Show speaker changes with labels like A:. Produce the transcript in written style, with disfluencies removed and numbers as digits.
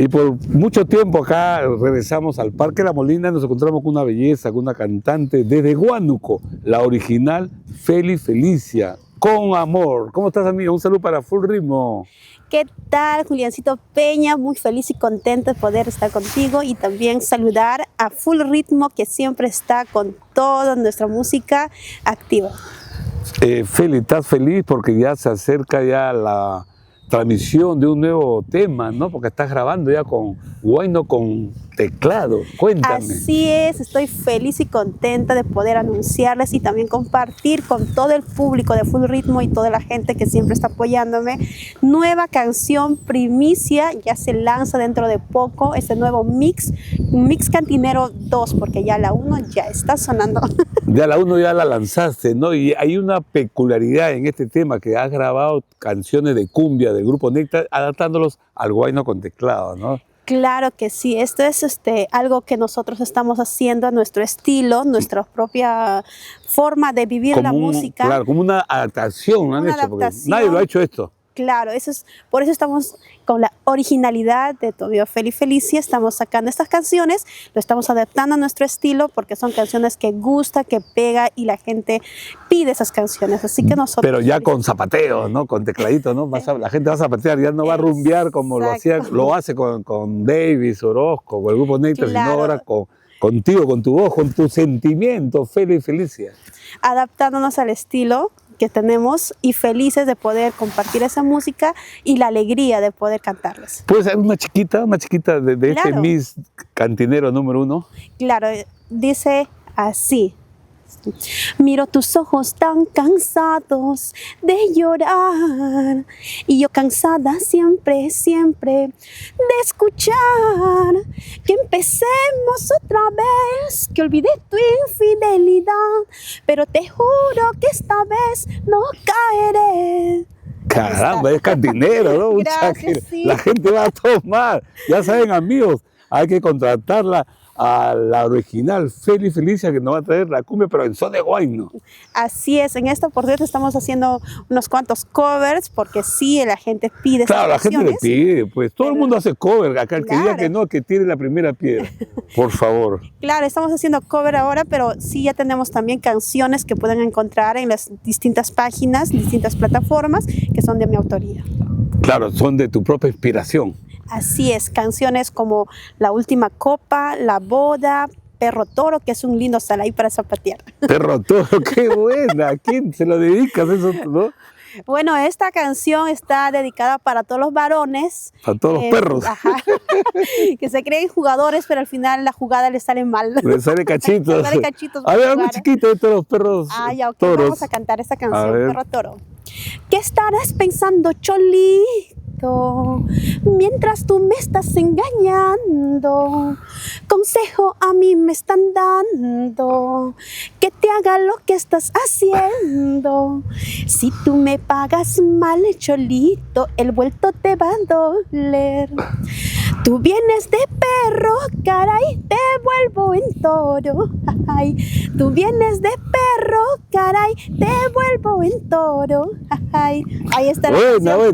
A: Y por mucho tiempo acá regresamos al Parque La Molina y nos encontramos con una belleza, con una cantante desde Huánuco, la original Feli Felicia, con amor. ¿Cómo estás, amiga? Un saludo para Full Ritmo.
B: ¿Qué tal, Juliancito Peña? Muy feliz y contenta de poder estar contigo y también saludar a Full Ritmo, que siempre está con toda nuestra música activa.
A: Feli, ¿estás feliz porque ya se acerca ya la transmisión de un nuevo tema, ¿no? Porque estás grabando ya con Huayno con teclado. Cuéntame.
B: Así es, estoy feliz y contenta de poder anunciarles y también compartir con todo el público de Full Ritmo y toda la gente que siempre está apoyándome. Nueva canción primicia, ya se lanza dentro de poco, este nuevo mix Cantinero 2, porque ya la 1 ya está sonando.
A: Ya la 1 ya la lanzaste, ¿no? Y hay una peculiaridad en este tema, que has grabado canciones de cumbia del grupo Néctar, adaptándolos al Huayno con teclado, ¿no?
B: Claro que sí, esto es algo que nosotros estamos haciendo a nuestro estilo, nuestra propia forma de vivir la música.
A: Claro, como una adaptación, ¿no? Porque nadie lo ha hecho esto.
B: Claro, por eso estamos con la originalidad de Tobio Feli Felicia, estamos sacando estas canciones, lo estamos adaptando a nuestro estilo porque son canciones que gusta, que pega y la gente pide esas canciones, así que nosotros...
A: Pero ya con zapateo, ¿no? Con tecladito, ¿no? La gente va a zapatear, ya no va a rumbear como lo hace con Davis, Orozco, con el grupo Néctar,
B: claro,
A: sino ahora contigo, con tu voz, con tu sentimiento, Feli Felicia.
B: Adaptándonos al estilo que tenemos y felices de poder compartir esa música y la alegría de poder cantarles.
A: ¿Puede ser una chiquita de claro, este Miss Cantinero número 1?
B: Claro, dice así. Miro tus ojos tan cansados de llorar y yo cansada siempre, siempre de escuchar que empecemos otra vez, que olvidé tu infidelidad, pero te juro que esta vez no caeré.
A: Caramba, es cantinero, ¿no?
B: Gracias, sí.
A: La gente va a tomar, ya saben, amigos, hay que contratarla a la original Feli Felicia, que nos va a traer la cumbia, pero en son de Huayno.
B: Así es, en esta oportunidad estamos haciendo unos cuantos covers, porque sí, la gente pide.
A: Claro, la gente le pide, pues todo el mundo hace cover, acá el que diga que no, que tire la primera piedra, por favor.
B: Claro, estamos haciendo cover ahora, pero sí ya tenemos también canciones que pueden encontrar en las distintas páginas, distintas plataformas, que son de mi autoría.
A: Claro, son de tu propia inspiración.
B: Así es, canciones como La Última Copa, La Boda, Perro Toro, que es un lindo salaí para zapatear.
A: Perro Toro, qué buena. ¿A quién se lo dedicas eso, no?
B: Bueno, esta canción está dedicada para todos los varones.
A: A todos los perros.
B: Ajá, que se creen jugadores, pero al final la jugada les sale mal.
A: Les sale cachitos.
B: Les sale cachitos.
A: A ver, algo chiquito de todos los perros
B: ya, okay,
A: toros.
B: Vamos a cantar esta canción, Perro Toro. ¿Qué estarás pensando, Cholito? Mientras tú me estás engañando, consejo a mí me están dando, que te haga lo que estás haciendo. Si tú me pagas mal, Cholito, el vuelto te va a doler. Tú vienes de perro, caray, te vuelvo en toro. Ay, tú vienes de perro, caray, te vuelvo en toro. Ay, ahí está la canción.